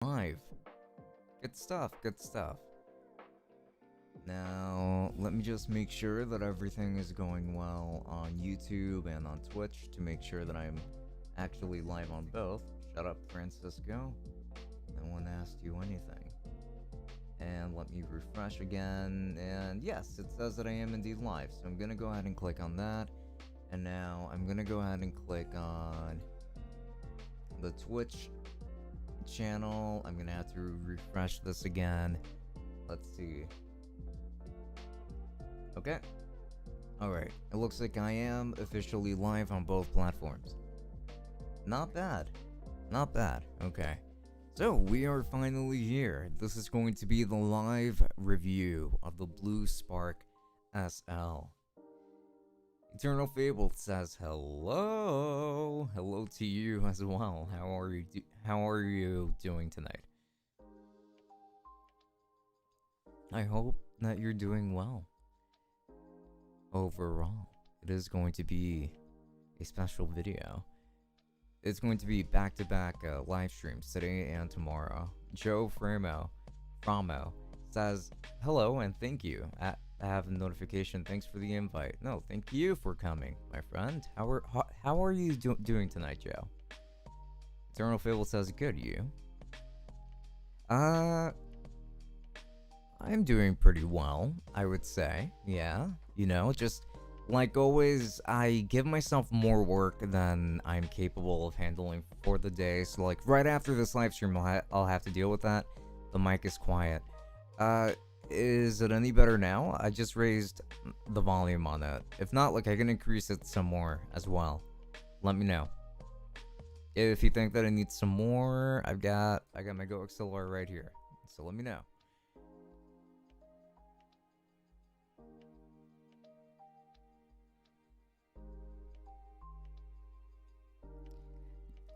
Live. Good stuff, good stuff. Now, let me just make sure that everything is going well on YouTube and on Twitch to make sure that I'm actually live on both. Shut up, Francisco. No one asked you anything. And let me refresh again. And yes, it says that I am indeed live. So I'm going to go ahead and click on that. And now I'm going to go ahead and click on the Twitch channel. I'm going to have to refresh this again. Let's see. Okay. Alright. It looks like I am officially live on both platforms. Not bad. Not bad. Okay. So, we are finally here. This is going to be the live review of the Blue Spark SL. Eternal Fable says hello. Hello to you as well. How are you doing tonight? I hope that you're doing well. Overall, it is going to be a special video. It's going to be back-to-back live streams today and tomorrow. Joe Framo says hello and thank you. I have a notification. Thanks for the invite. No, thank you for coming, my friend. How are you doing tonight, Joe? Eternal Fable says good. You? I'm doing pretty well, I would say. Yeah, you know, just like always, I give myself more work than I'm capable of handling for the day. So like right after this live stream, I'll have to deal with that. The mic is quiet. Is it any better now? I just raised the volume on it. If not, like I can increase it some more as well. Let me know. If you think that I need some more, I got my Go XLR right here. So let me know.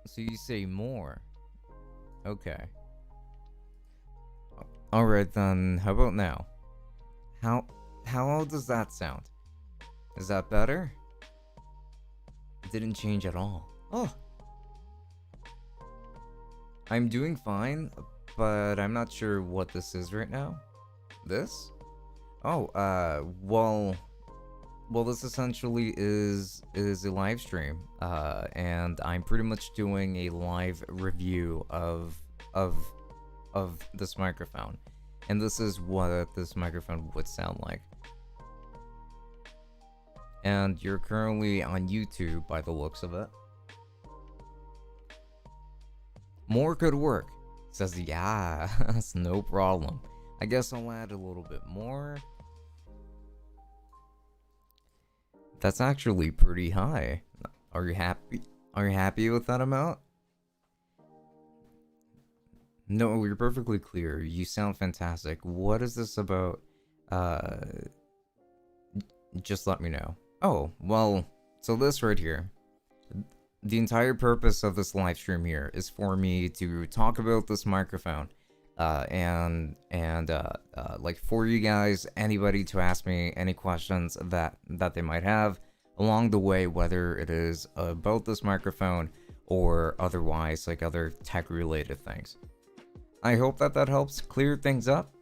So you say more. Okay. Alright then, how about now? How does that sound? Is that better? It didn't change at all. Oh! I'm doing fine, but I'm not sure what this is right now. This? Oh, well, this essentially is a live stream, and I'm pretty much doing a live review of this microphone, and this is what this microphone would sound like. And you're currently on YouTube by the looks of it. More could work. Says yeah, that's no problem. I guess I'll add a little bit more. That's actually pretty high. Are you happy? Are you happy with that amount? No, you're perfectly clear. You sound fantastic. What is this about? Just let me know. Oh, well, so this right here. The entire purpose of this live stream here is for me to talk about this microphone. And like for you guys, anybody to ask me any questions that they might have along the way, whether it is about this microphone or otherwise, like other tech related things. I hope that helps clear things up.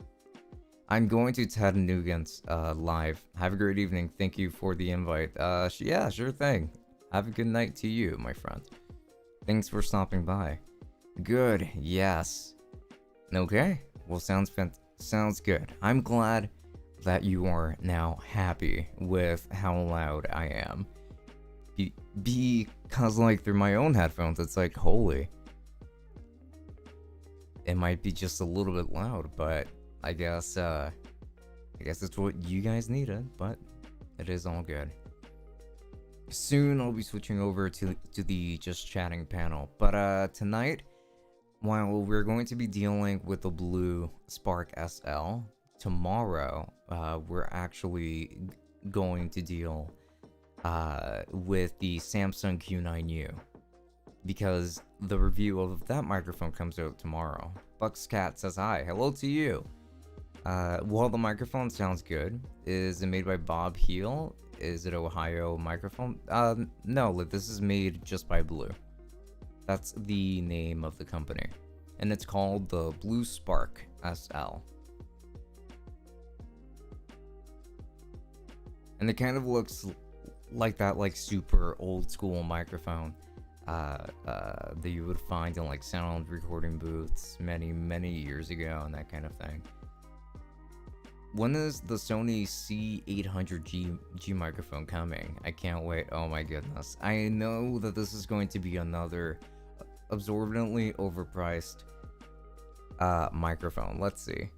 I'm going to Ted Nugent's live. Have a great evening. Thank you for the invite. Yeah, sure thing. Have a good night to you, my friend. Thanks for stopping by. Good. Yes. Okay, well, sounds good. I'm glad that you are now happy with how loud I am. Because like through my own headphones, it's like, holy. It might be just a little bit loud, but I guess it's what you guys needed, but it is all good. Soon I'll be switching over to the Just Chatting panel, but tonight, while we're going to be dealing with the Blue Spark SL, tomorrow we're actually going to deal with the Samsung Q9U, because the review of that microphone comes out tomorrow. Buckscat says hi. Hello to you. Well, the microphone sounds good. Is it made by Bob Heel? Is it Ohio microphone? No, this is made just by Blue. That's the name of the company. and it's called the Blue Spark SL. And it kind of looks like that, like, super old school microphone that you would find in like sound recording booths many years ago and that kind of thing. When is the Sony C800G microphone coming? I can't wait. Oh my goodness. I know that this is going to be another absorbently overpriced microphone. Let's see.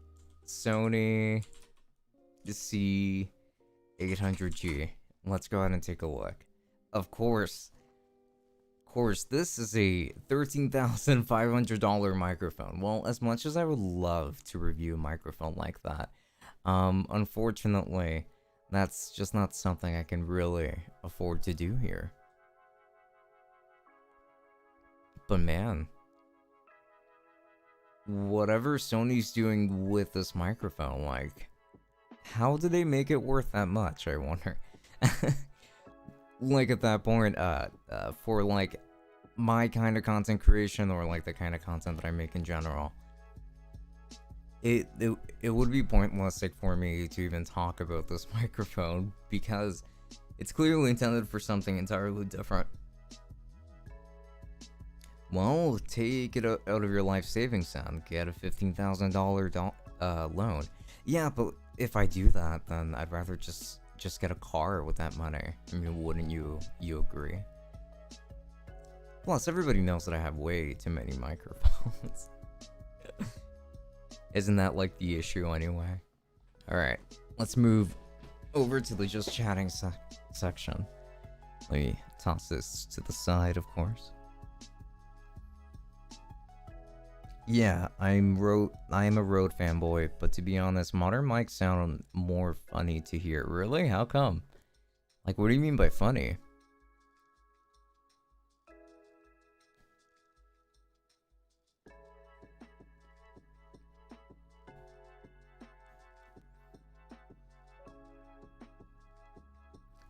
Sony C800G. Let's go ahead and take a look. Of course, this is a $13,500 microphone. Well, as much as I would love to review a microphone like that, unfortunately, that's just not something I can really afford to do here. But man, whatever Sony's doing with this microphone, like, how do they make it worth that much, I wonder? Like, at that point, for like my kind of content creation, or like the kind of content that I make in general, it would be pointless, like, for me to even talk about this microphone, because it's clearly intended for something entirely different. Well, take it out of your life savings then. Get a $15,000 loan. Yeah, but if I do that, then I'd rather just get a car with that money. I mean, wouldn't you agree? Plus, everybody knows that I have way too many microphones. Isn't that like the issue anyway? Alright, let's move over to the just chatting section. Let me toss this to the side, of course. Yeah, I am a Rode fanboy, but to be honest, modern mics sound more funny to hear. Really? How come? Like, what do you mean by funny?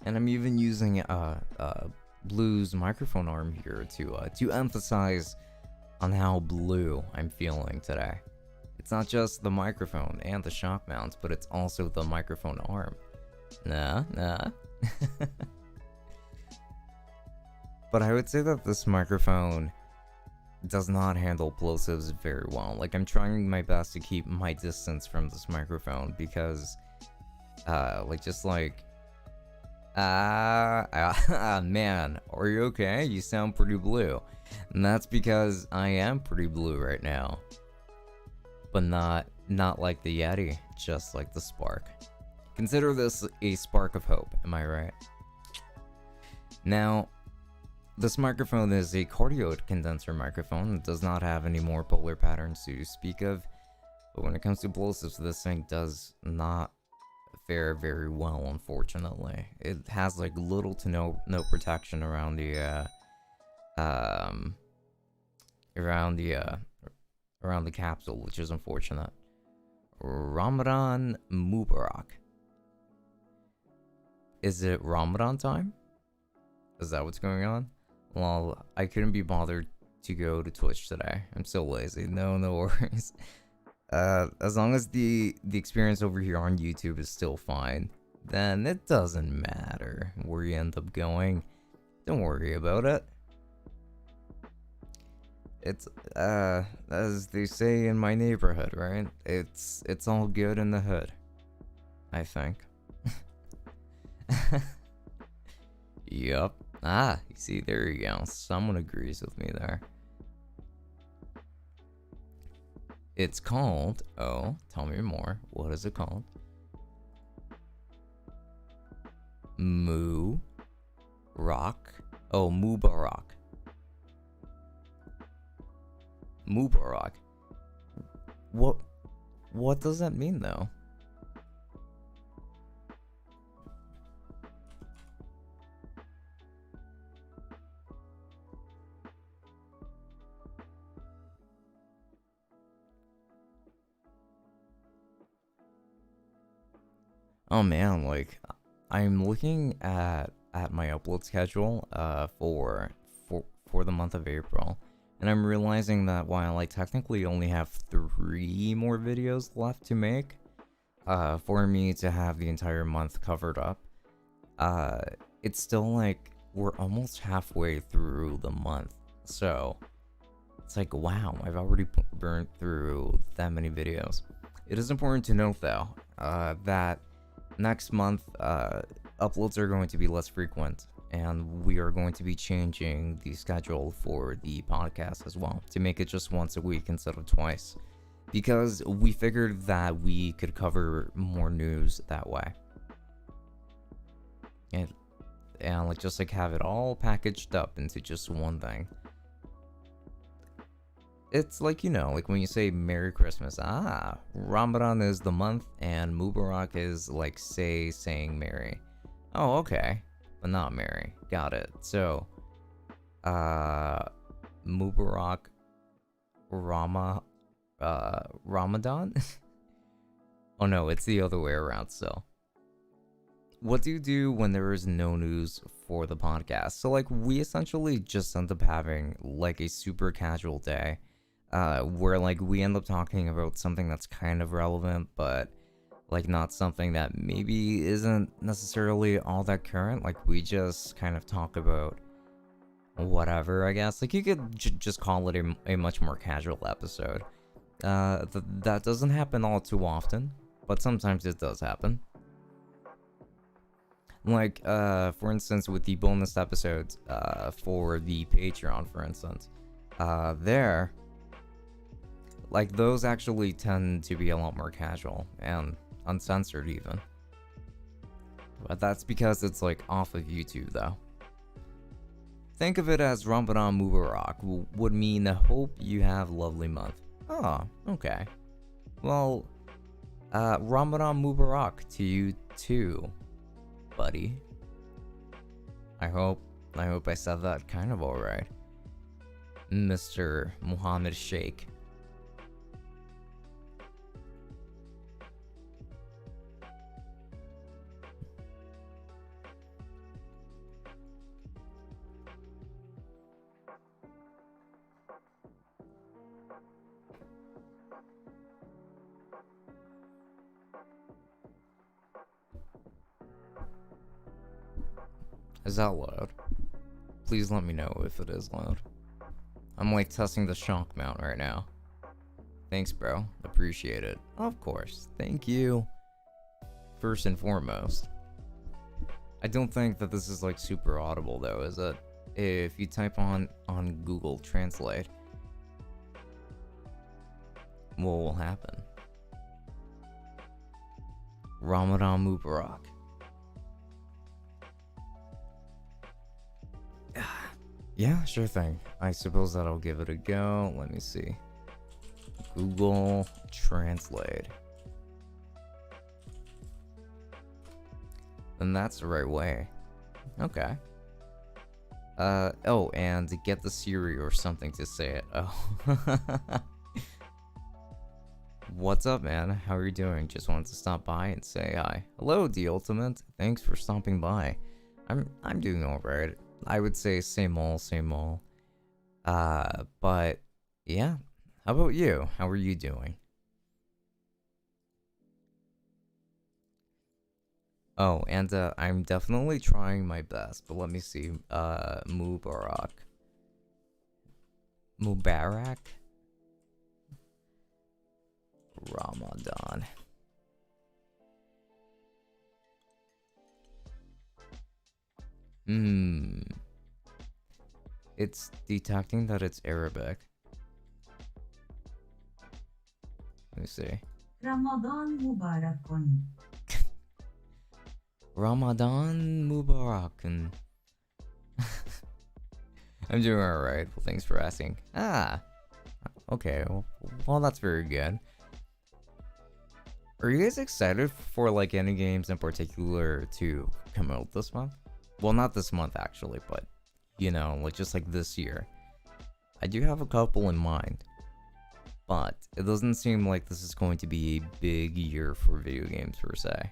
And I'm even using Blue's microphone arm here to emphasize on how blue I'm feeling today. It's not just the microphone and the shock mount, but it's also the microphone arm. Nah. But I would say that this microphone does not handle plosives very well. Like, I'm trying my best to keep my distance from this microphone because, man, are you okay? You sound pretty blue. And that's because I am pretty blue right now. But not like the Yeti, just like the Spark. Consider this a spark of hope, am I right? Now, this microphone is a cardioid condenser microphone. It does not have any more polar patterns to speak of. But when it comes to plosives, this thing does not fare very well, unfortunately. It has like little to no protection around the capsule, which is unfortunate. Ramadan Mubarak. Is it Ramadan time? Is that what's going on? Well, I couldn't be bothered to go to Twitch today. I'm so lazy. No worries. As long as the experience over here on YouTube is still fine, then it doesn't matter where you end up going. Don't worry about it. It's as they say in my neighborhood, right? It's all good in the hood, I think. Yup. You see, there you go. Someone agrees with me there. It's called, oh, tell me more. What is it called? Mubarak. Oh, Mubarak. Mubarak. What does that mean, though? Oh man, like, I'm looking at my upload schedule for the month of April, And I'm realizing that while I technically only have 3 more videos left to make, for me to have the entire month covered up, uh, it's still like we're almost halfway through the month. So it's like, wow, I've already burnt through that many videos. It is important to note though, that next month, uploads are going to be less frequent, and we are going to be changing the schedule for the podcast as well to make it just once a week instead of twice, because we figured that we could cover more news that way. And like just like have it all packaged up into just one thing. It's like, you know, like when you say Merry Christmas, Ramadan is the month and Mubarak is like saying Merry. Oh, okay. But not Merry. Got it. So, Mubarak Ramadan? Oh no, it's the other way around still. What do you do when there is no news for the podcast? So like we essentially just end up having like a super casual day. Where like we end up talking about something that's kind of relevant, but like not something that maybe isn't necessarily all that current. Like we just kind of talk about whatever, I guess. Like you could just call it a much more casual episode. That doesn't happen all too often, but sometimes it does happen. Like, for instance, with the bonus episodes, for the Patreon, for instance, like, those actually tend to be a lot more casual and uncensored even. But that's because it's like off of YouTube though. Think of it as Ramadan Mubarak would mean hope you have a lovely month. Oh, okay. Well, Ramadan Mubarak to you too, buddy. I hope I said that kind of alright. Mr. Muhammad Sheikh. Is that loud? Please let me know if it is loud. I'm like testing the shock mount right now. Thanks, bro. Appreciate it. Of course. Thank you. First and foremost. I don't think that this is like super audible though, is it? If you type on Google Translate, what will happen? Ramadan Mubarak. Yeah, sure thing. I suppose that I'll give it a go. Let me see. Google Translate. And that's the right way. Okay. Oh, and get the Siri or something to say it. Oh. What's up, man? How are you doing? Just wanted to stop by and say hi. Hello, The Ultimate. Thanks for stopping by. I'm doing alright. I would say same old, same old. But yeah. How about you? How are you doing? Oh, and I'm definitely trying my best, but let me see. Mubarak. Mubarak? Ramadan. It's detecting that it's Arabic. Let me see. Ramadan Mubarakun. Ramadan Mubarakun. I'm doing alright. Well, thanks for asking. Okay. Well, that's very good. Are you guys excited for like any games in particular to come out this month? Well, not this month actually, but you know, like just like this year. I do have a couple in mind, but it doesn't seem like this is going to be a big year for video games per se.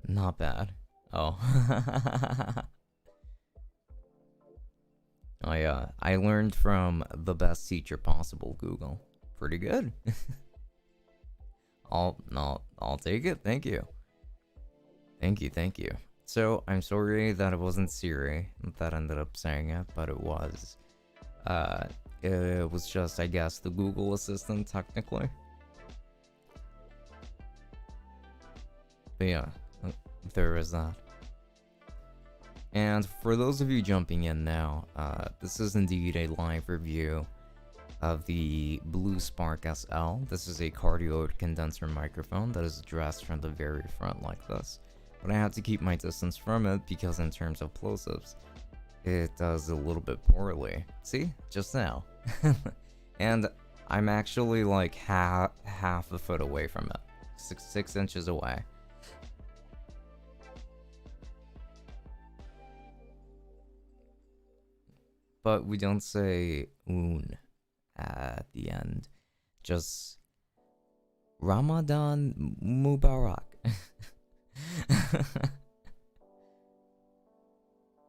Not bad. Oh. I learned from the best teacher possible, Google. Pretty good. I'll take it. Thank you. Thank you. So I'm sorry that it wasn't Siri that ended up saying it, but it was. It was just, I guess, the Google Assistant technically. But yeah, there is that. And for those of you jumping in now, this is indeed a live review of the Blue Spark SL. This is a cardioid condenser microphone that is addressed from the very front like this. But I had to keep my distance from it because in terms of close-ups, it does a little bit poorly. See? Just now. And I'm actually like half a foot away from it. Six inches away. But we don't say un at the end. Just Ramadan Mubarak.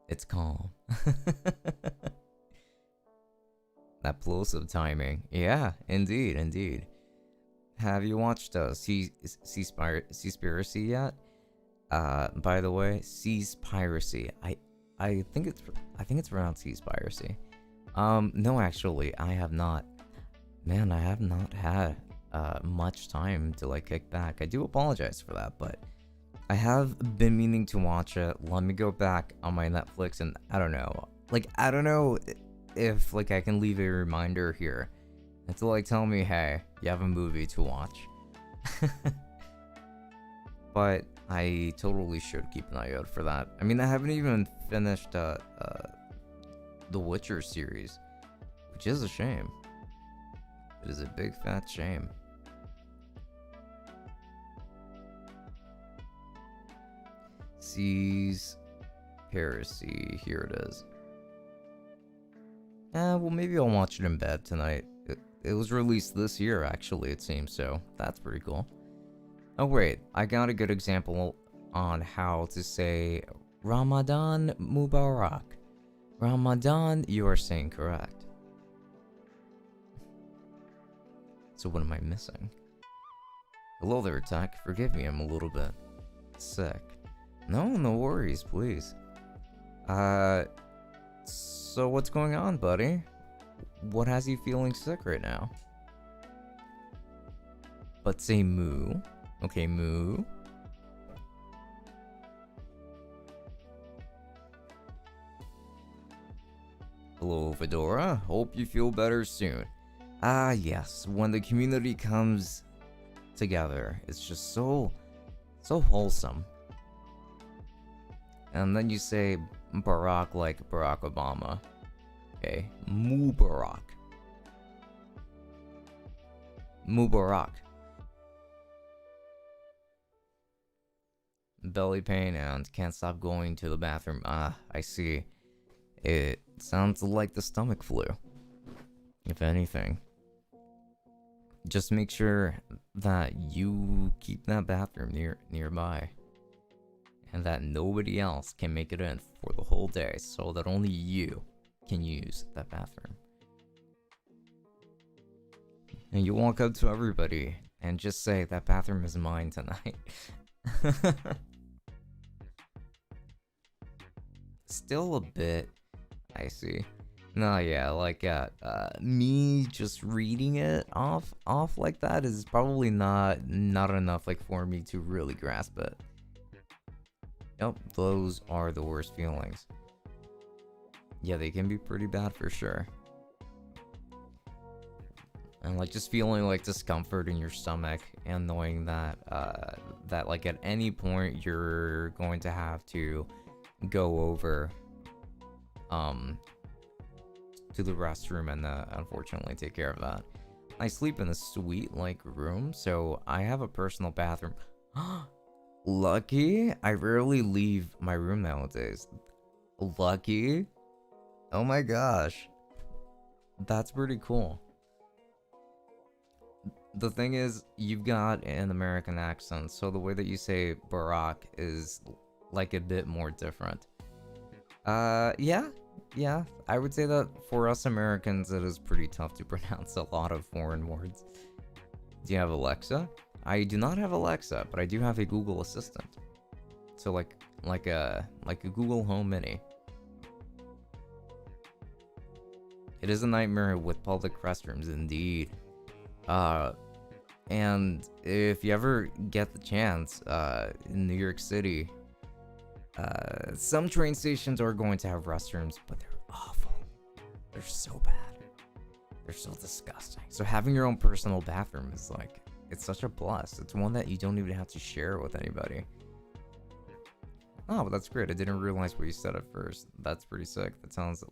It's calm. That plosive timing. Yeah, indeed. Have you watched Seaspiracy yet? By the way, Seaspiracy. I think it's pronounced Seaspiracy. No, actually, I have not. Man, I have not had much time to like kick back. I do apologize for that, but I have been meaning to watch it. Let me go back on my Netflix and I don't know if like I can leave a reminder here to like tell me, hey, you have a movie to watch. But I totally should keep an eye out for that. I mean, I haven't even finished the Witcher series, which is a shame. It is a big fat shame. Seaspiracy, here it is. Well, maybe I'll watch it in bed tonight. It was released this year, actually, it seems, so that's pretty cool. Oh wait, I got a good example on how to say Ramadan Mubarak. Ramadan, you are saying correct. So what am I missing? Hello there, Tech. Forgive me, I'm a little bit sick. No worries, please. So what's going on, buddy? What has you feeling sick right now? But say moo. Okay, moo. Hello, Fedora. Hope you feel better soon. Ah, yes. When the community comes together, it's just so wholesome. And then you say Barack like Barack Obama. Okay, Mubarak. Mubarak. Belly pain and can't stop going to the bathroom. Ah, I see. It sounds like the stomach flu. If anything. Just make sure that you keep that bathroom nearby. And that nobody else can make it in for the whole day so that only you can use that bathroom. And you walk up to everybody and just say, that bathroom is mine tonight. Still a bit, I see. No, yeah, like, me just reading it off like that is probably not enough, like, for me to really grasp it. Yep, those are the worst feelings. Yeah, they can be pretty bad for sure. And like just feeling like discomfort in your stomach and knowing that that like at any point you're going to have to go over to the restroom and unfortunately take care of that. I sleep in a suite like room, so I have a personal bathroom. Lucky? I rarely leave my room nowadays. Lucky? Oh my gosh. That's pretty cool. The thing is, you've got an American accent, so the way that you say Barack is like a bit more different. Yeah, Yeah, I would say that for us Americans, it is pretty tough to pronounce a lot of foreign words. Do you have Alexa? I do not have Alexa, but I do have a Google Assistant. So like a Google Home Mini. It is a nightmare with public restrooms, indeed. And if you ever get the chance, in New York City, some train stations are going to have restrooms, but they're awful. They're so bad. They're so disgusting. So having your own personal bathroom is like, it's such a plus. It's one that you don't even have to share with anybody. Oh, but that's great. I didn't realize what you said at first. That's pretty sick. That sounds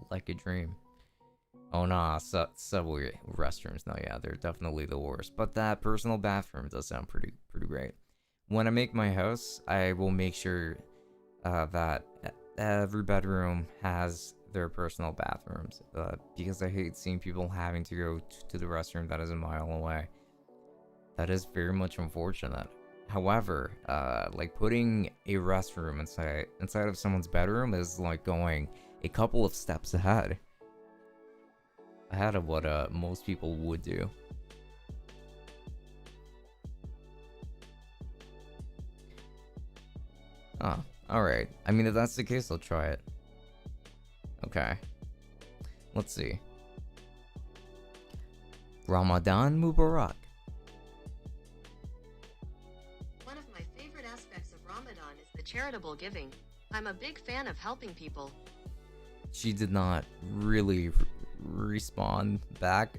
like a dream. Oh nah, subway restrooms. No, yeah, they're definitely the worst. But that personal bathroom does sound pretty great. When I make my house, I will make sure that every bedroom has their personal bathrooms. Because I hate seeing people having to go to the restroom that is a mile away. That is very much unfortunate. However, like putting a restroom inside of someone's bedroom is like going a couple of steps ahead of what most people would do. Oh, alright. I mean, if that's the case, I'll try it. Okay. Let's see. Ramadan Mubarak. One of my favorite aspects of Ramadan is the charitable giving. I'm a big fan of helping people. She did not really respond back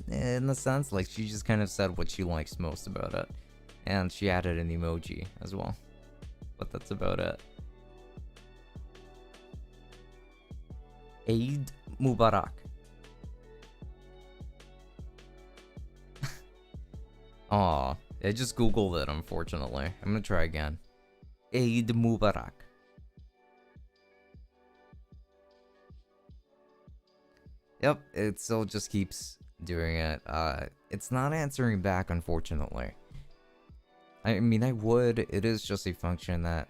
in the sense, like she just kind of said what she likes most about it, and she added an emoji as well, but that's about it. Eid Mubarak. Aw, I just googled it, unfortunately. I'm gonna try again. Eid Mubarak. Yep, it still just keeps doing it. It's not answering back, unfortunately. I mean, it is just a function that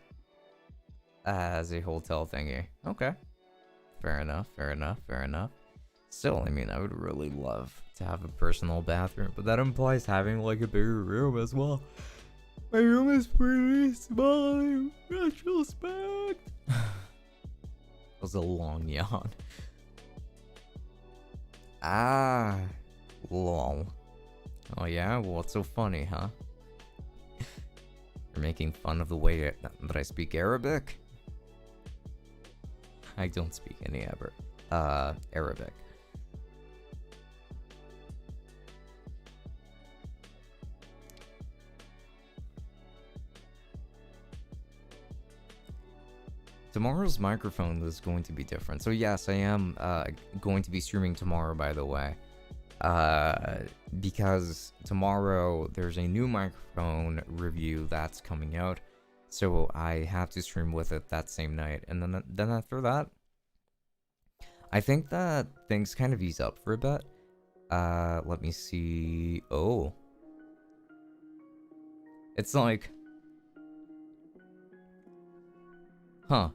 has a hotel thingy. Okay. Fair enough. Still, I mean, I would really love to have a personal bathroom, but that implies having like a bigger room as well. My room is pretty small in retrospect. That was a long yawn. Ah, lol. Oh yeah? What's so funny, huh? You're making fun of the way that I speak Arabic? I don't speak any Arabic. Tomorrow's microphone is going to be different. So yes, I am going to be streaming tomorrow, by the way. Because tomorrow there's a new microphone review that's coming out. So I have to stream with it that same night. And then after that, I think that things kind of ease up for a bit. Let me see. Oh. It's like... Huh.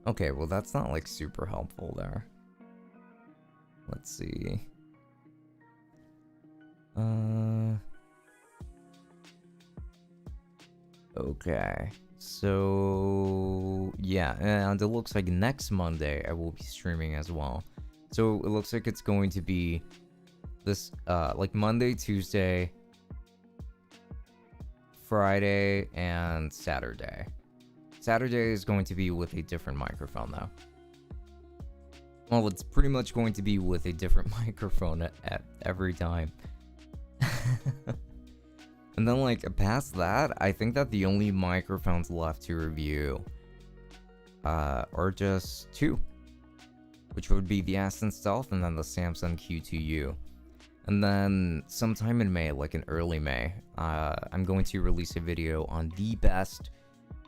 Okay, well that's not like super helpful there. Let's see. Okay. So yeah, and it looks like next Monday I will be streaming as well. So it looks like it's going to be this like Monday, Tuesday, Friday, and Saturday. Saturday is going to be with a different microphone though. Well, it's pretty much going to be with a different microphone at every time. And then like past that, I think that the only microphones left to review are just two, which would be the Aston Stealth and then the Samsung Q2U. And then sometime in May, like in early May, I'm going to release a video on the best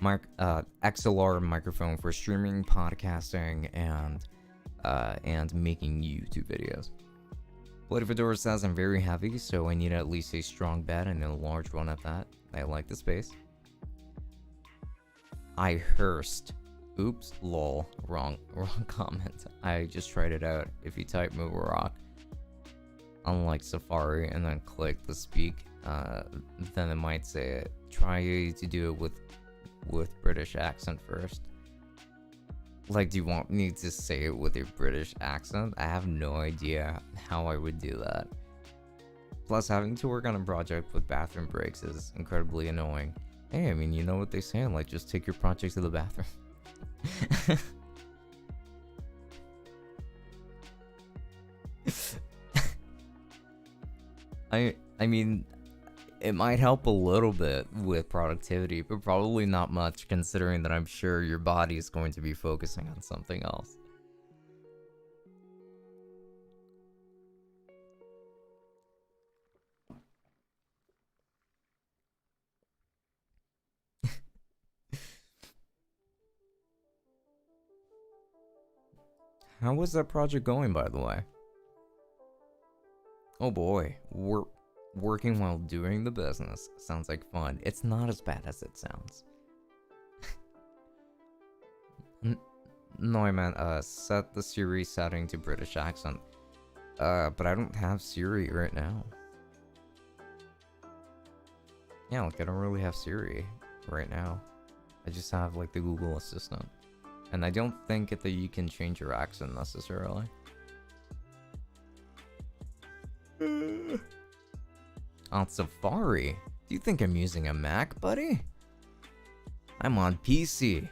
XLR microphone for streaming, podcasting, and making YouTube videos. Bloody Fedora says I'm very heavy, so I need at least a strong bed and a large one at that. I like the space. I Hearst. Oops, lol, wrong comment. I just tried it out. If you type move a rock on like Safari and then click the speak, then it might say it. Try to do it with British accent first. Like, do you want me to say it with a British accent? I have no idea how I would do that. Plus, having to work on a project with bathroom breaks is incredibly annoying. Hey, I mean, you know what they say, like, just take your project to the bathroom. I mean, it might help a little bit with productivity, but probably not much, considering that I'm sure your body is going to be focusing on something else. How was that project going, by the way? Oh boy, working while doing the business sounds like fun. It's not as bad as it sounds. No, I meant set the Siri setting to British accent. But I don't have Siri right now. Yeah, like I don't really have Siri right now. I just have like the Google Assistant. And I don't think that you can change your accent necessarily. On Safari? Do you think I'm using a Mac, buddy? I'm on PC.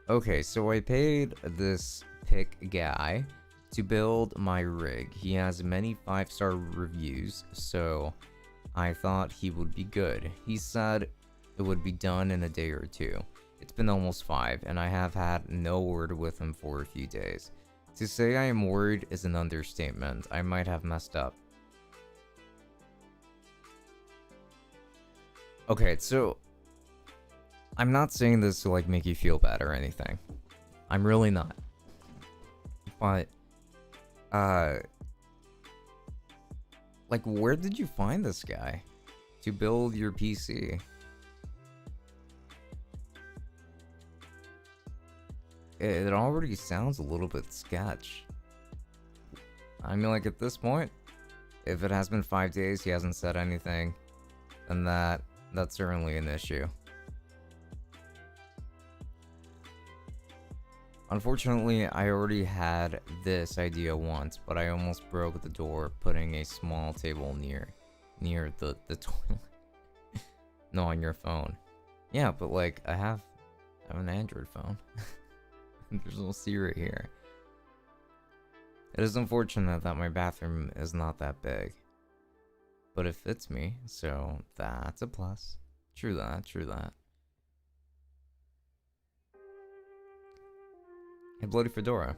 Okay, so I paid this pick guy to build my rig. He has many 5-star reviews, so I thought he would be good. He said it would be done in a day or two. It's been almost 5, and I have had no word with him for a few days. To say I am worried is an understatement. I might have messed up. Okay, so I'm not saying this to like make you feel bad or anything. I'm really not. But like where did you find this guy to build your PC? It already sounds a little bit sketch. I mean, like at this point, if it has been 5 days, he hasn't said anything, then that's certainly an issue. Unfortunately, I already had this idea once, but I almost broke the door putting a small table near the toilet. No, on your phone. Yeah, but like I have an Android phone. There's no Siri here. It is unfortunate that my bathroom is not that big, but it fits me, so that's a plus. True that, true that. Hey, Bloody Fedora,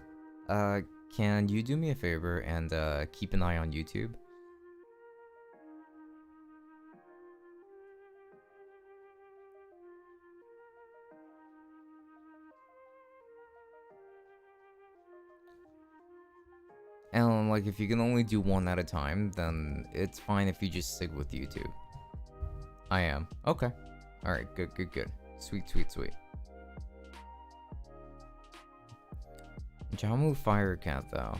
can you do me a favor and keep an eye on YouTube? And like if you can only do one at a time, then it's fine if you just stick with YouTube. I am. Okay. Alright, good, good, good. Sweet, sweet, sweet. Jamu Firecat though.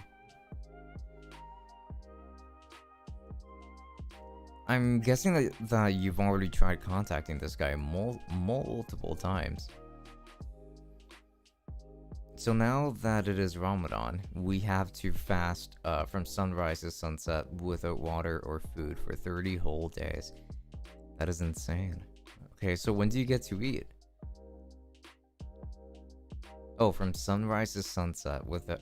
I'm guessing that you've already tried contacting this guy multiple times. So now that it is Ramadan, we have to fast from sunrise to sunset without water or food for 30 whole days. That is insane. Okay, so when do you get to eat? Oh, from sunrise to sunset with the...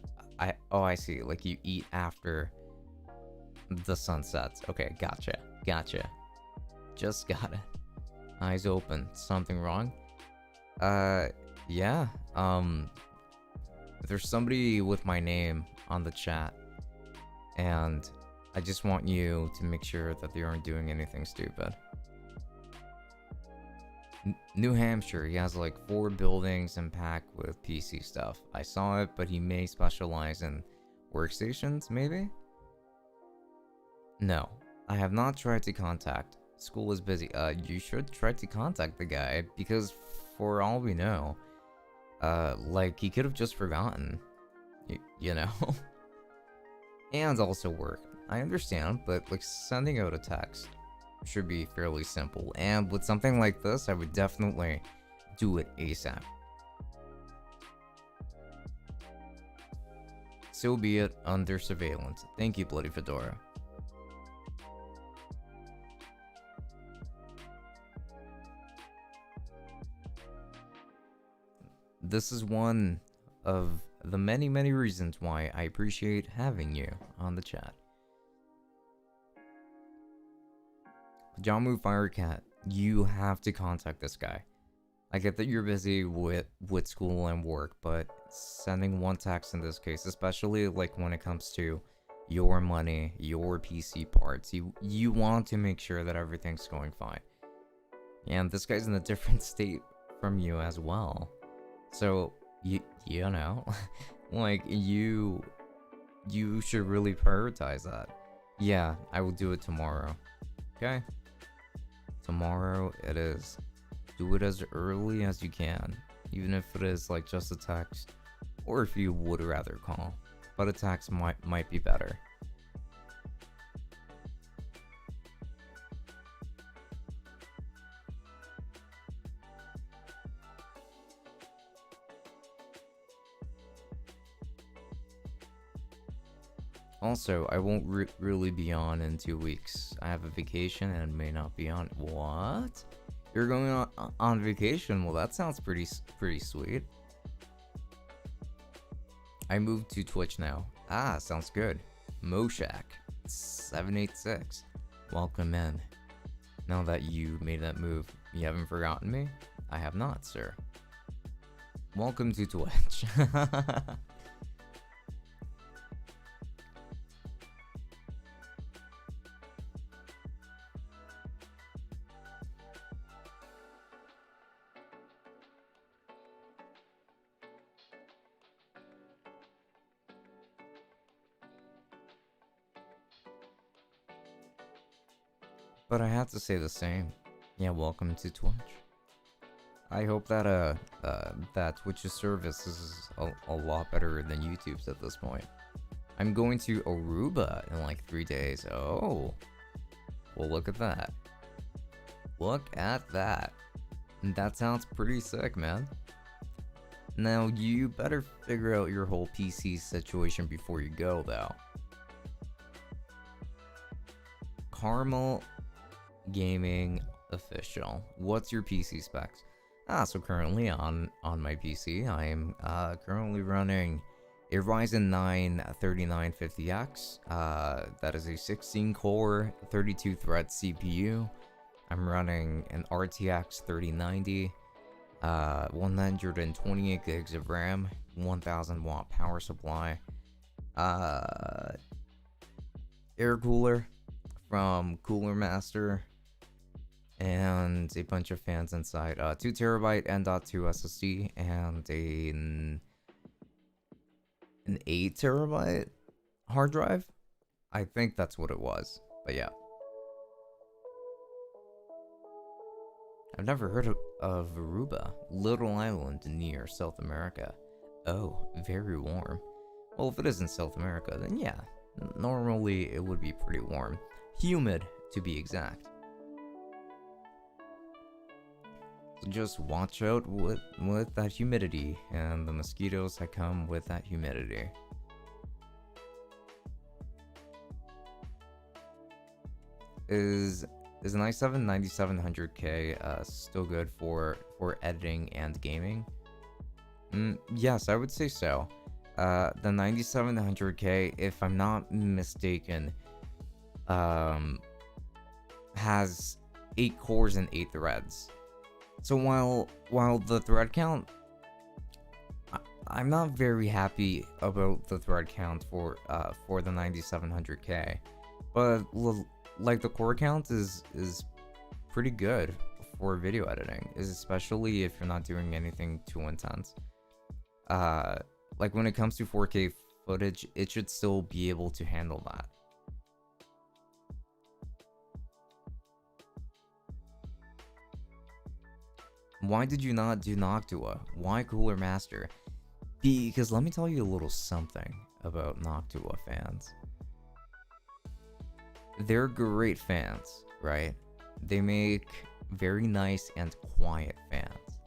I see. Like you eat after the sun sets. Okay, gotcha. Gotcha. Just got it. Eyes open. Something wrong? Yeah. There's somebody with my name on the chat, and I just want you to make sure that they aren't doing anything stupid. New Hampshire, he has like 4 buildings and packed with PC stuff. I saw it, but he may specialize in workstations, maybe? No, I have not tried to contact, School is busy. You should try to contact the guy, because for all we know, like, he could have just forgotten. You know? And also work. I understand, but, like, sending out a text should be fairly simple. And with something like this, I would definitely do it ASAP. So be it, under surveillance. Thank you, Bloody Fedora. This is one of the many, many reasons why I appreciate having you on the chat. Jamu Firecat, you have to contact this guy. I get that you're busy with school and work, but sending one text in this case, especially like when it comes to your money, your PC parts, you want to make sure that everything's going fine. And this guy's in a different state from you as well. So, you know, like, you should really prioritize that. Yeah, I will do it tomorrow. Okay? Tomorrow it is. Do it as early as you can, even if it is like just a text, or if you would rather call, but a text might be better. Also, I won't really be on in 2 weeks. I have a vacation and may not be on. What? You're going on vacation? Well, that sounds pretty sweet. I moved to Twitch now. Ah, sounds good. Moshak 786. Welcome in. Now that you made that move, you haven't forgotten me? I have not, sir. Welcome to Twitch. But I have to say the same. Yeah, welcome to Twitch. I hope that that Twitch's service is a lot better than YouTube's at this point. I'm going to Aruba in like 3 days. Oh, well, look at that. Look at that. That sounds pretty sick, man. Now, you better figure out your whole PC situation before you go, though. Caramel Gaming Official. What's your PC specs? So currently on my PC, I am currently running a Ryzen 9 3950X. That is a 16-core, 32-thread CPU. I'm running an RTX 3090, 128 gigs of RAM, 1000 watt power supply, air cooler from Cooler Master, and a bunch of fans inside. 2TB M.2 SSD and an 8TB hard drive. I think that's what it was, but yeah. I've never heard of Aruba, little island near South America. Oh, very warm. Well, if it is in South America, then yeah, normally it would be pretty warm. Humid, to be exact. So just watch out with that humidity and the mosquitoes that come with that humidity. Is an i7 9700K still good for editing and gaming? Yes, I would say so. The 9700K, if I'm not mistaken, has 8 cores and 8 threads. So while the thread count, I'm not very happy about the thread count for the 9700K, but like the core count is pretty good for video editing, especially if you're not doing anything too intense. Like when it comes to 4K footage, it should still be able to handle that. Why did you not do Noctua? Why Cooler Master? Because let me tell you a little something about Noctua fans. They're great fans, right? They make very nice and quiet fans.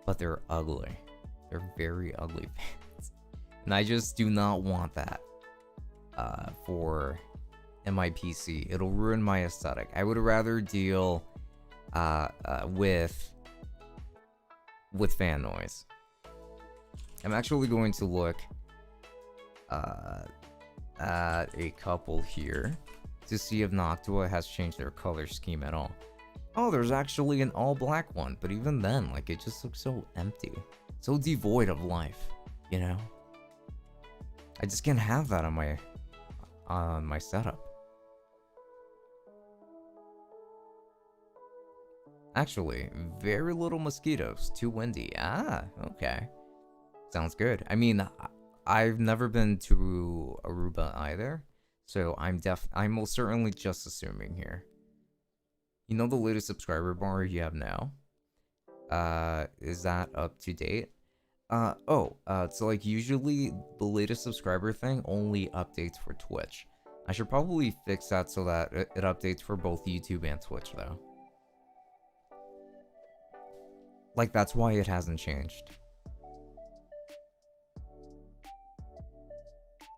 But they're ugly. They're very ugly fans. And I just do not want that for my PC. It'll ruin my aesthetic. I would rather deal with fan noise. I'm actually going to look at a couple here to see if Noctua has changed their color scheme at all. Oh, there's actually an all black one, but even then, like, it just looks so empty, so devoid of life, you know? I just can't have that on my setup. Actually, very little mosquitoes, too windy. Ah, okay. Sounds good. I mean, I've never been to Aruba either, so I'm most certainly just assuming here. You know the latest subscriber bar you have now? Is that up to date? So like usually the latest subscriber thing only updates for Twitch. I should probably fix that so that it updates for both YouTube and Twitch though. Like that's why it hasn't changed.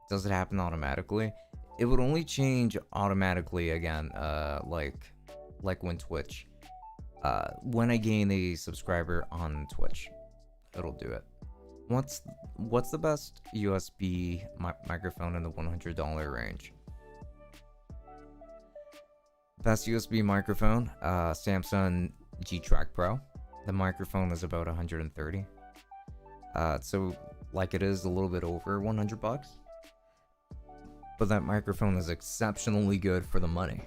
Does it happen automatically? It would only change automatically again, like when Twitch, when I gain a subscriber on Twitch, it'll do it. What's the best USB microphone in the $100 range? Best USB microphone, Samsung G-Track Pro. The microphone is about 130. So like it is a little bit over $100. But that microphone is exceptionally good for the money.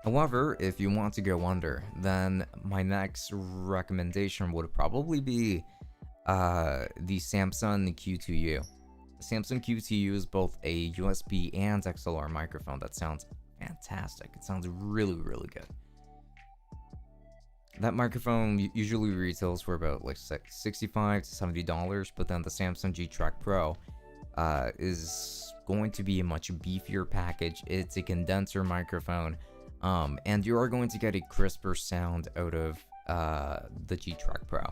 However, if you want to go under, then my next recommendation would probably be the Samsung Q2U. The Samsung Q2U is both a USB and XLR microphone that sounds fantastic. It sounds really, really good. That microphone usually retails for about like $65 to $70, but then the Samsung G-Track Pro is going to be a much beefier package. It's a condenser microphone, and you are going to get a crisper sound out of the G-Track Pro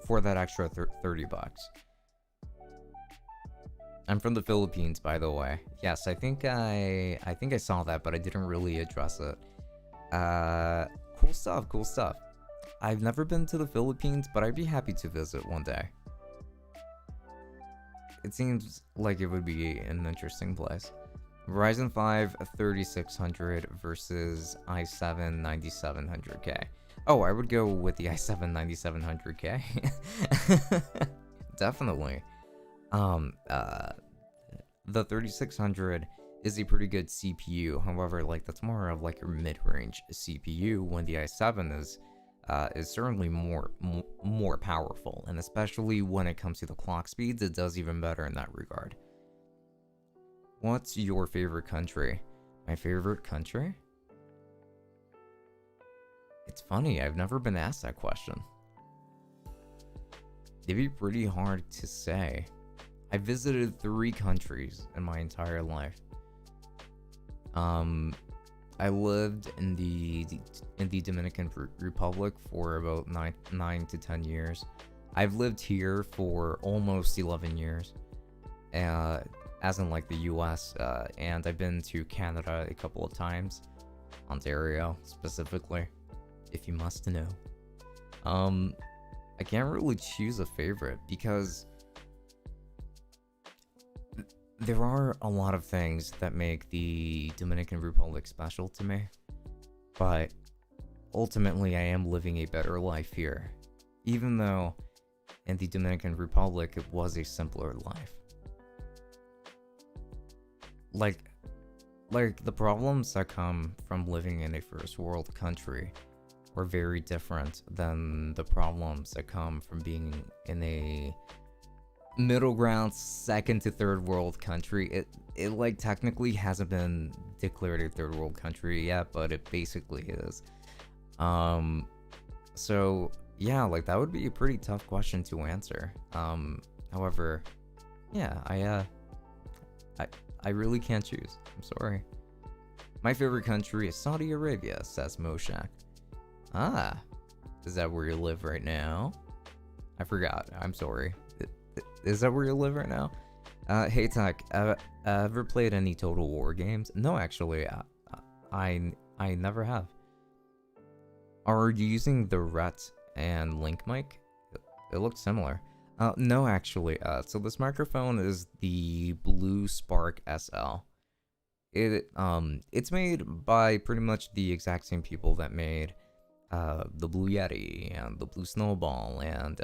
for that extra $30. I'm from the Philippines, by the way. Yes, I think I saw that, but I didn't really address it. Cool stuff. I've never been to the Philippines, but I'd be happy to visit one day. It seems like it would be an interesting place. Ryzen 5 3600 versus i7 9700K. Oh, I would go with the i7 9700K. Definitely. The 3600 is a pretty good CPU. However, like that's more of like your mid-range CPU, when the i7 is certainly more powerful, and especially when it comes to the clock speeds, it does even better in that regard. What's your favorite country? My favorite country? It's funny, I've never been asked that question. It'd be pretty hard to say. I visited 3 countries in my entire life. I lived in the Dominican Republic for about 9 to 10 years. I've lived here for almost 11 years, as in like the US, and I've been to Canada a couple of times, Ontario specifically, if you must know. I can't really choose a favorite because there are a lot of things that make the Dominican Republic special to me, but ultimately I am living a better life here, even though in the Dominican Republic it was a simpler life. Like the problems that come from living in a first world country are very different than the problems that come from being in a middle ground second to third world country. It like technically hasn't been declared a third world country yet, but it basically is. So yeah, like that would be a pretty tough question to answer. However, yeah, I really can't choose. I'm sorry. My favorite country is Saudi Arabia, says Moshak. Ah, is that where you live right now? I forgot. I'm sorry. Is that where you live right now? Hey Tech, ever played any Total War games? No, actually, I never have. Are you using the Rhett and Link mic? It looks similar. No, actually. So this microphone is the Blue Spark SL. It's made by pretty much the exact same people that made the Blue Yeti and the Blue Snowball and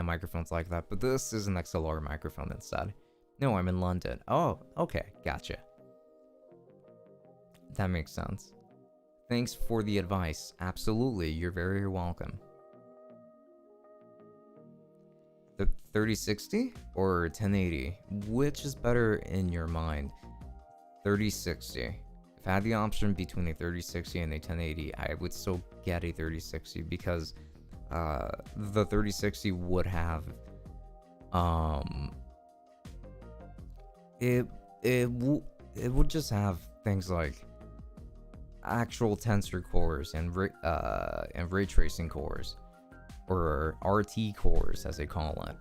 microphones like that. But this is an XLR microphone instead. No, I'm in London. Oh, okay, gotcha. That makes sense. Thanks for the advice. Absolutely, you're very welcome. The 3060 or 1080? Which is better in your mind? 3060. If I had the option between a 3060 and a 1080, I would still get a 3060 because the 3060 would have it would just have things like actual tensor cores and ray tracing cores, or RT cores as they call it.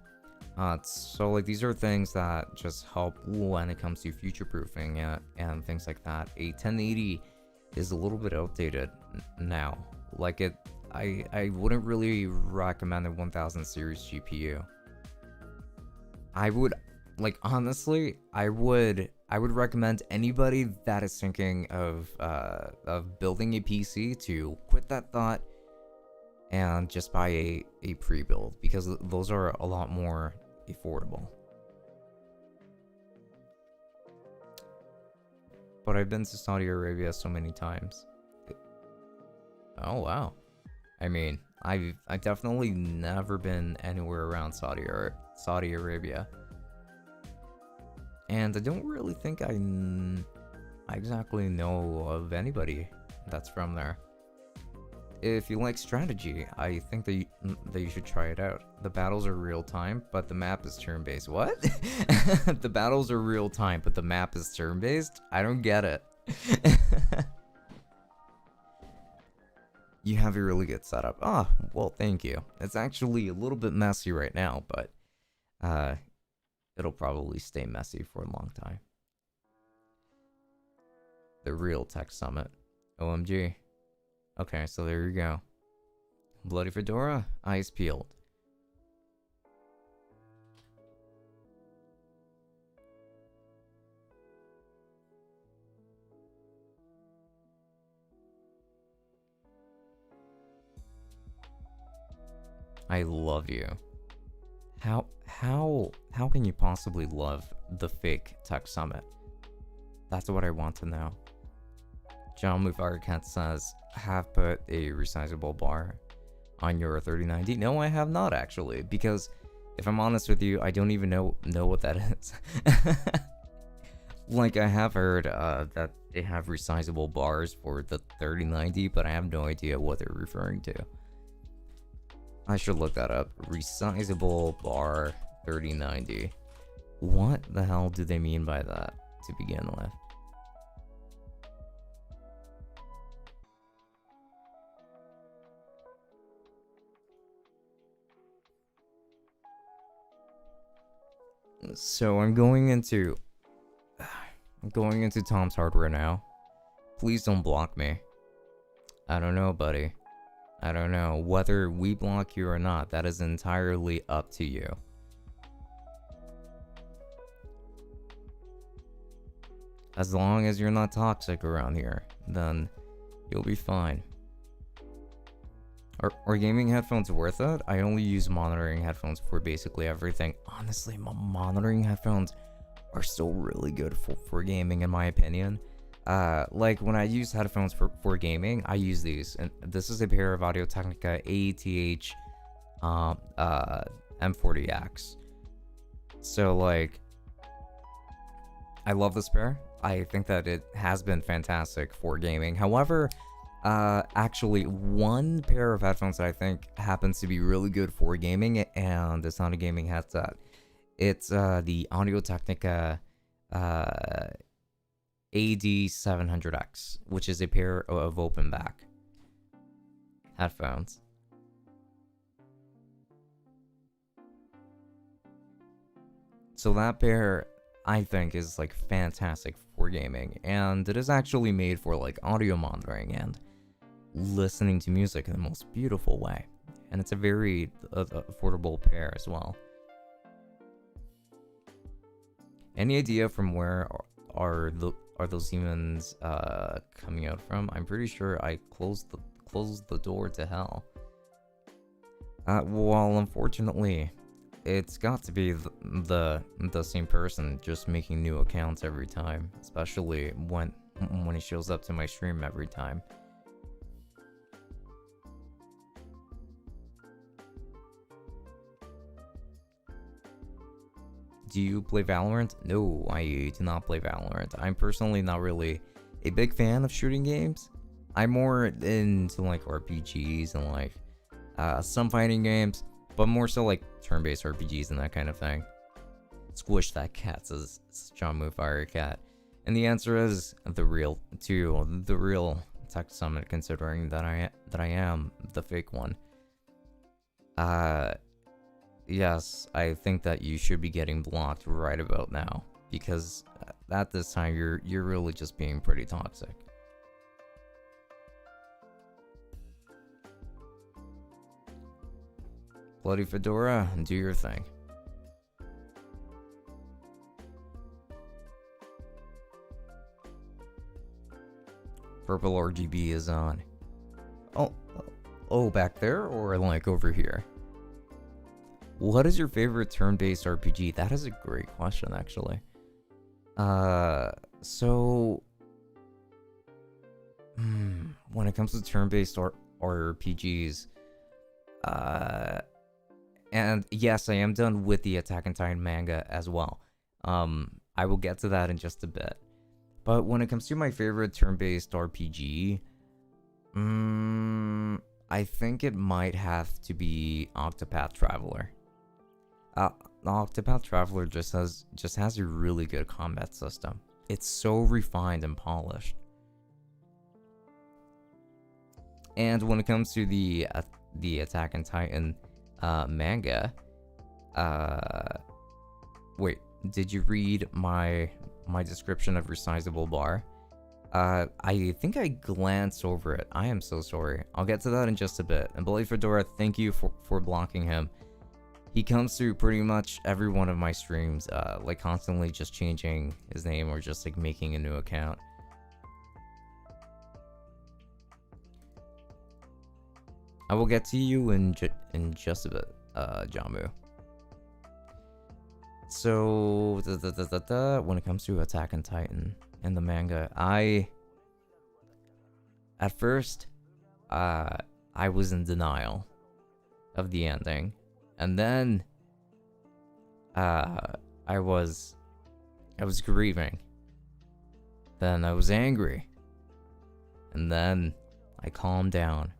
So like these are things that just help when it comes to future proofing and things like that. A 1080 is a little bit outdated now. Like I wouldn't really recommend a 1000 series GPU. I would, like, honestly, I would recommend anybody that is thinking of building a PC to quit that thought and just buy a pre-build, because those are a lot more affordable. But I've been to Saudi Arabia so many times. Oh wow. I mean, I've definitely never been anywhere around Saudi Arabia. And I don't really think I exactly know of anybody that's from there. If you like strategy, I think that you should try it out. The battles are real time, but the map is turn-based. What? The battles are real time, but the map is turn-based? I don't get it. You have a really good setup. Ah, well, thank you. It's actually a little bit messy right now, but it'll probably stay messy for a long time. The real tech summit. OMG. Okay, so there you go. Bloody fedora, eyes peeled. I love you. How can you possibly love the fake tech summit? That's what I want to know. John Mufarkat says, have put a resizable bar on your 3090. No, I have not actually, because if I'm honest with you, I don't even know what that is. Like, I have heard that they have resizable bars for the 3090, but I have no idea what they're referring to. I should look that up. Resizable bar 3090. What the hell do they mean by that to begin with? So I'm going into Tom's Hardware now. Please don't block me. I don't know, buddy. I don't know. Whether we block you or not, that is entirely up to you. As long as you're not toxic around here, then you'll be fine. Are gaming headphones worth it? I only use monitoring headphones for basically everything. Honestly, monitoring headphones are still really good for gaming, in my opinion. Like when I use headphones for gaming, I use these, and this is a pair of Audio-Technica AETH M40X. So like, I love this pair. I think that it has been fantastic for gaming. However, Actually, one pair of headphones that I think happens to be really good for gaming, and it's not a gaming headset. It's the Audio-Technica AD700X, which is a pair of open back headphones. So that pair, I think, is like fantastic for gaming, and it is actually made for like audio monitoring and listening to music in the most beautiful way. And it's a very affordable pair as well. Any idea from where are those demons coming out from? I'm pretty sure I closed the door to hell. Well, unfortunately, it's got to be the same person, just making new accounts every time, especially when he shows up to my stream every time. Do you play Valorant? No, I do not play Valorant. I'm personally not really a big fan of shooting games. I'm more into like RPGs and like some fighting games, but more so like turn-based RPGs and that kind of thing. Squish that cat, says John Firecat. And the answer is the real Tech Summit, considering that I am the fake one. Yes, I think that you should be getting blocked right about now, because at this time you're really just being pretty toxic. Bloody Fedora, do your thing. Purple RGB is on. Oh, back there or like over here? What is your favorite turn-based RPG? That is a great question, actually. So when it comes to turn-based RPGs, and yes, I am done with the Attack on Titan manga as well. I will get to that in just a bit. But when it comes to my favorite turn-based RPG, I think it might have to be Octopath Traveler. Octopath Traveler just has a really good combat system. It's so refined and polished. And when it comes to the Attack on Titan manga, wait, did you read my description of Resizable Bar? I think I glanced over it. I am so sorry. I'll get to that in just a bit. And Bloody Fedora, thank you for blocking him. He comes through pretty much every one of my streams, like constantly just changing his name or just like making a new account. I will get to you in just a bit, Jamu. So, when it comes to Attack on Titan and the manga, at first, I was in denial of the ending. And then I was grieving. Then I was angry. And then I calmed down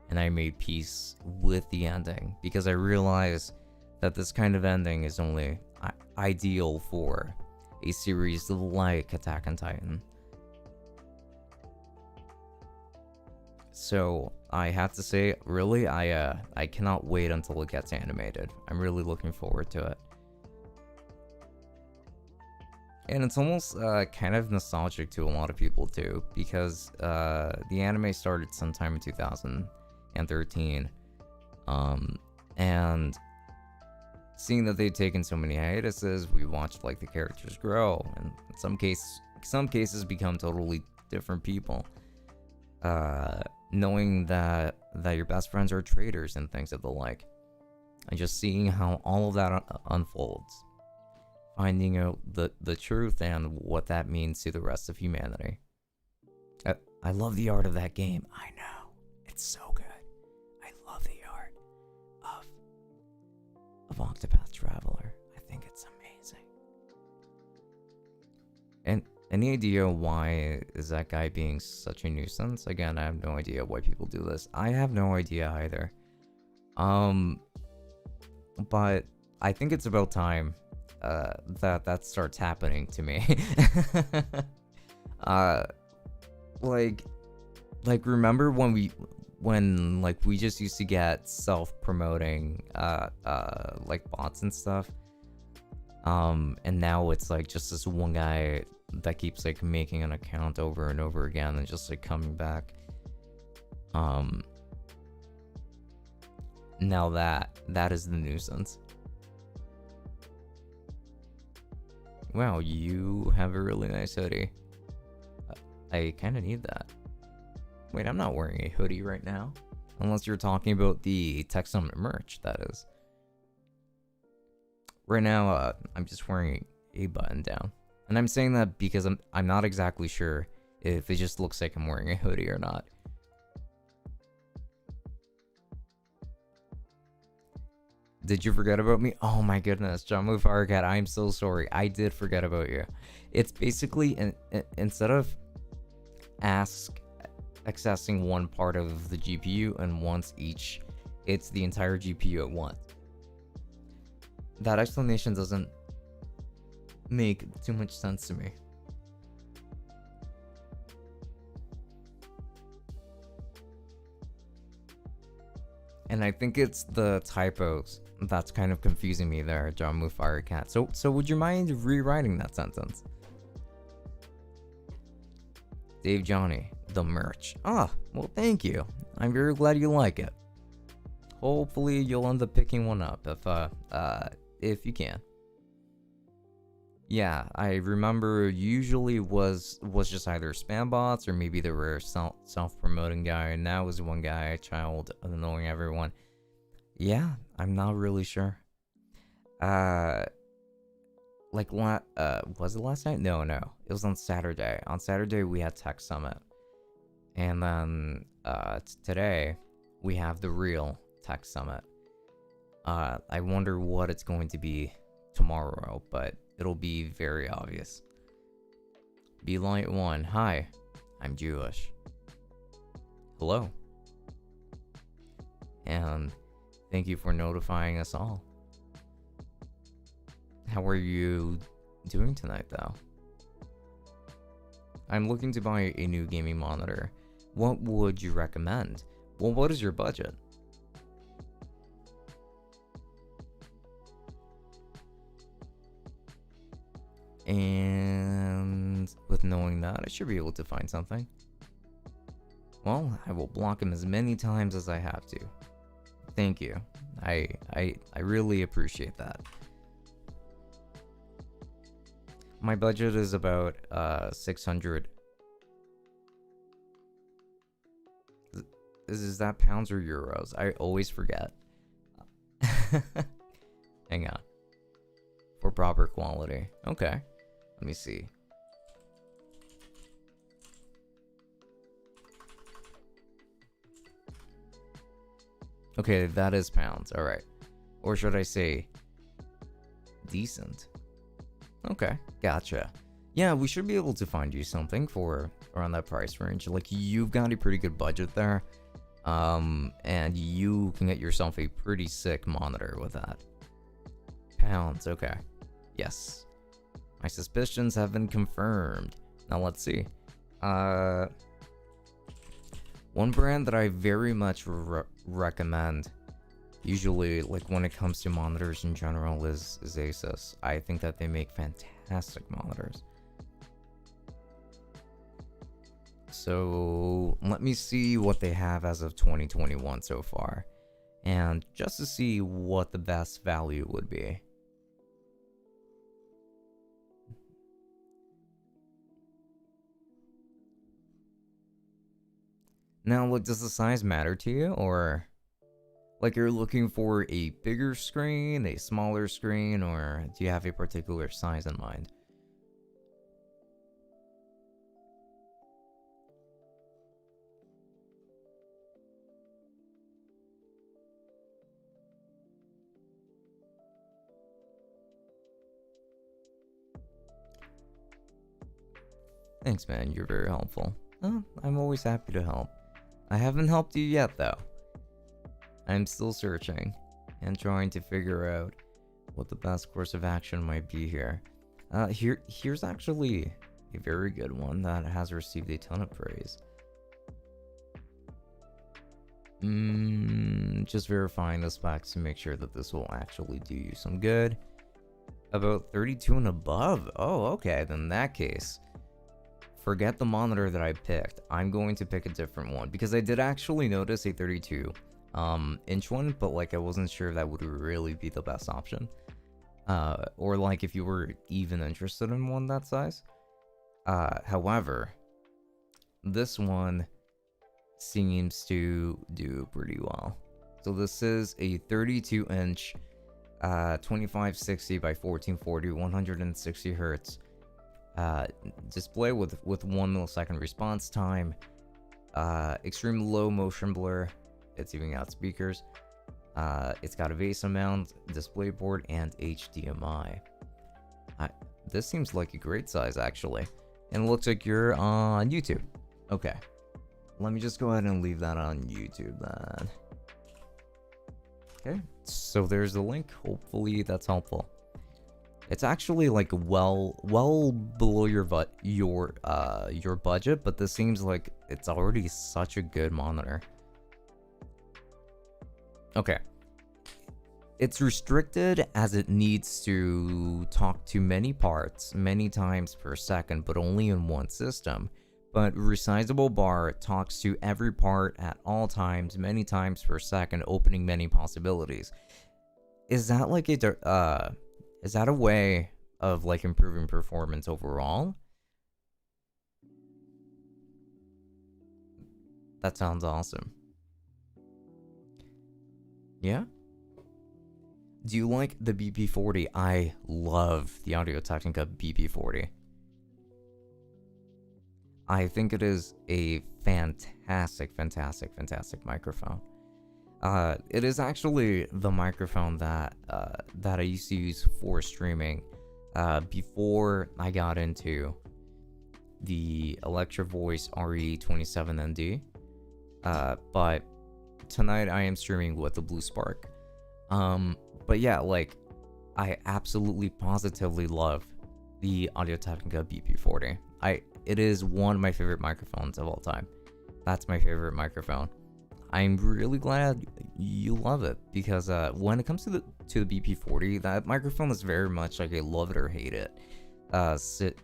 and I made peace with the ending, because I realized that this kind of ending is only ideal for a series like Attack on Titan. So I have to say, really, I cannot wait until it gets animated. I'm really looking forward to it. And it's almost kind of nostalgic to a lot of people too, because the anime started sometime in 2013. And seeing that they've taken so many hiatuses, we watched like the characters grow, and in some cases become totally different people. Knowing that your best friends are traitors and things of the like, and just seeing how all of that unfolds, finding out the truth and what that means to the rest of humanity. I love the art of that game. I know, it's so good. I love the art of Octopath Traveler. I think it's amazing. Any idea why is that guy being such a nuisance? Again, I have no idea why people do this. I have no idea either. But I think it's about time that starts happening to me. uh like remember when we just used to get self-promoting like bots and stuff, and now it's like just this one guy that keeps like making an account over and over again and just like coming back. Now that is the nuisance. Wow, you have a really nice hoodie. I kind of need that. Wait, I'm not wearing a hoodie right now. Unless you're talking about the Tech Summit merch, that is. Right now, I'm just wearing a button down. And I'm saying that because I'm not exactly sure if it just looks like I'm wearing a hoodie or not. Did you forget about me? Oh my goodness, John Move Firecat, I'm so sorry. I did forget about you. It's basically, instead of accessing one part of the GPU and once each, it's the entire GPU at once. That explanation doesn't make too much sense to me. And I think it's the typos that's kind of confusing me there, John Move Firecat. So would you mind rewriting that sentence? Dave Johnny, the merch. Ah, well, thank you. I'm very glad you like it. Hopefully you'll end up picking one up if you can. Yeah, I remember usually was just either spam bots or maybe there were self-promoting guy, and now was one guy, child, annoying everyone. Yeah, I'm not really sure. Was it last night? No, it was on Saturday. On Saturday we had Tech Summit, and then today we have the real Tech Summit. I wonder what it's going to be tomorrow, but it'll be very obvious. Light 1, hi, I'm Jewish. Hello. And thank you for notifying us all. How are you doing tonight, though? I'm looking to buy a new gaming monitor. What would you recommend? Well, what is your budget? And with knowing that, I should be able to find something. Well, I will block him as many times as I have to. Thank you. I really appreciate that. My budget is about 600. Is that pounds or euros? I always forget. Hang on. For proper quality. Okay. Let me see. Okay, that is pounds. Alright. Or should I say decent? Okay, gotcha. Yeah, we should be able to find you something for around that price range. Like, you've got a pretty good budget there. And you can get yourself a pretty sick monitor with that. Pounds, okay. Yes. My suspicions have been confirmed. Now let's see. One brand that I very much recommend, usually like when it comes to monitors in general, is Asus. I think that they make fantastic monitors. So let me see what they have as of 2021 so far, and just to see what the best value would be. Now, look, does the size matter to you, or like you're looking for a bigger screen, a smaller screen, or do you have a particular size in mind? Thanks, man. You're very helpful. Oh, I'm always happy to help. I haven't helped you yet, though. I'm still searching and trying to figure out what the best course of action might be here. Here's actually a very good one that has received a ton of praise. Just verifying the specs to make sure that this will actually do you some good. About 32 and above. Oh, okay. Then in that case, forget the monitor that I picked. I'm going to pick a different one because I did actually notice a 32 inch one, but like I wasn't sure that would really be the best option. Or like if you were even interested in one that size. However, this one seems to do pretty well. So this is a 32 inch 2560 by 1440 160 hertz display with 1 millisecond response time, extreme low motion blur. It's even out speakers. It's got a VESA mount, display board, and HDMI. This seems like a great size actually, and it looks like you're on YouTube. Okay, let me just go ahead and leave that on YouTube then. Okay, so there's the link. Hopefully that's helpful. It's actually like well below your budget, but this seems like it's already such a good monitor. Okay. It's restricted as it needs to talk to many parts many times per second, but only in one system. But resizable bar talks to every part at all times, many times per second, opening many possibilities. Is that like is that a way of like improving performance overall? That sounds awesome. Yeah? Do you like the BP40? I love the Audio-Technica BP40. I think it is a fantastic microphone. It is actually the microphone that I used to use for streaming before I got into the Electro Voice RE27ND. But tonight I am streaming with the Blue Spark. But yeah, like I absolutely positively love the Audio-Technica BP40. It is one of my favorite microphones of all time. That's my favorite microphone. I'm really glad you love it because when it comes to the BP40, that microphone is very much like a love it or hate it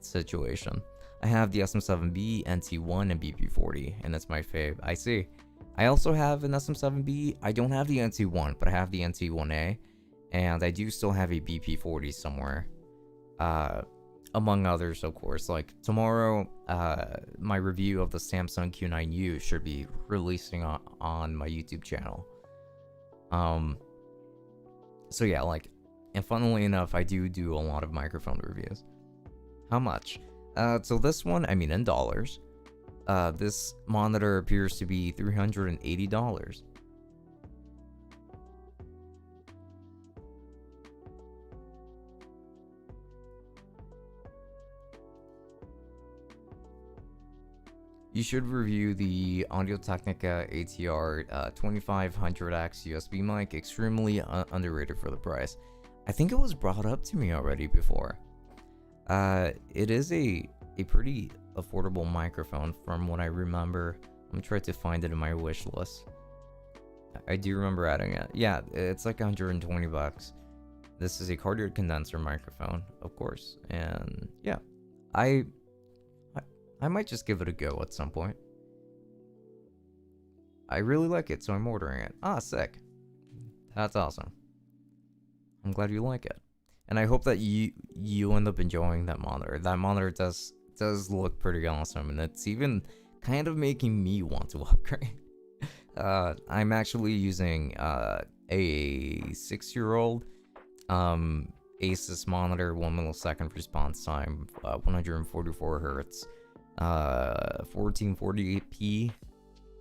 situation. I have the SM7B, NT1, and BP40, and that's my fave. I see. I also have an SM7B. I don't have the NT1, but I have the NT1A, and I do still have a BP40 somewhere. Among others, of course. Like tomorrow, my review of the Samsung Q9U should be releasing on my YouTube channel. So yeah, like, and funnily enough, I do a lot of microphone reviews. How much? So this one, I mean in dollars, this monitor appears to be $380. You should review the Audio-Technica ATR 2500X USB mic. Extremely underrated for the price. I think it was brought up to me already before. It is a pretty affordable microphone from what I remember. I'm trying to find it in my wish list. I do remember adding it. Yeah, it's like 120 bucks. This is a cardioid condenser microphone, of course. And yeah, I might just give it a go at some point. I really like it, so I'm ordering it. Ah, sick. That's awesome. I'm glad you like it. And I hope that you end up enjoying that monitor. That monitor does look pretty awesome, and it's even kind of making me want to upgrade. I'm actually using a 6-year-old Asus monitor, 1 millisecond response time, 144 hertz. 1440p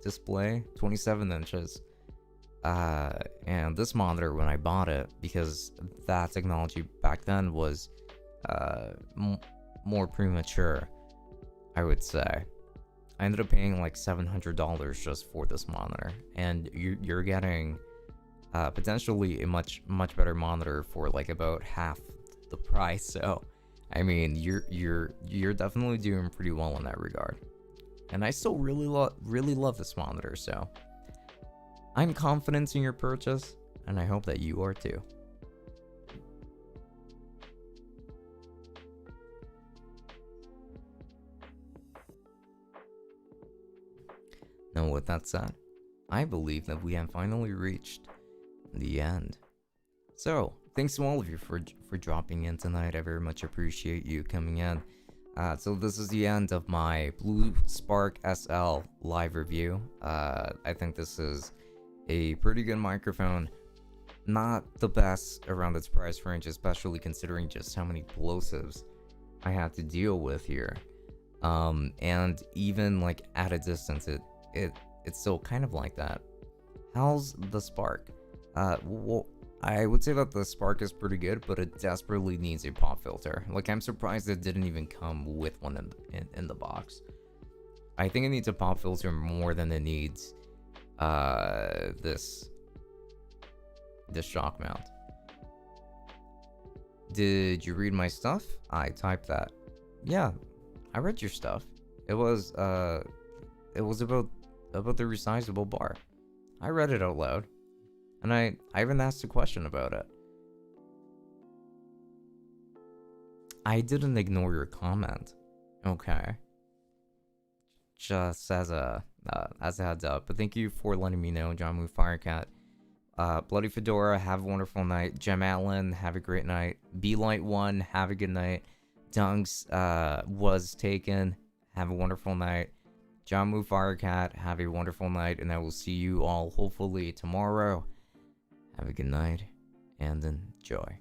display, 27 inches. And this monitor, when I bought it, because that technology back then was more premature, I would say. I ended up paying like $700 just for this monitor, and you're getting potentially a much better monitor for like about half the price. So, I mean, you're definitely doing pretty well in that regard. And I still really love this monitor, so I'm confident in your purchase, and I hope that you are too. Now, with that said, I believe that we have finally reached the end. So, thanks to all of you for dropping in tonight. I very much appreciate you coming in. So this is the end of my Blue Spark SL live review. I think this is a pretty good microphone. Not the best around its price range, especially considering just how many plosives I had to deal with here. And even like at a distance, it's still kind of like that. How's the Spark? Well, I would say that the Spark is pretty good, but it desperately needs a pop filter. Like, I'm surprised it didn't even come with one in the box. I think it needs a pop filter more than it needs this shock mount. Did you read my stuff? I typed that. Yeah, I read your stuff. It was about the resizable bar. I read it out loud. And I even asked a question about it. I didn't ignore your comment. Okay. Just as a heads up. But thank you for letting me know, John Woo Firecat. Bloody Fedora, have a wonderful night. Gem Allen, have a great night. Light 1, have a good night. Dunks was taken. Have a wonderful night. John Woo Firecat, have a wonderful night. And I will see you all hopefully tomorrow. Have a good night and enjoy.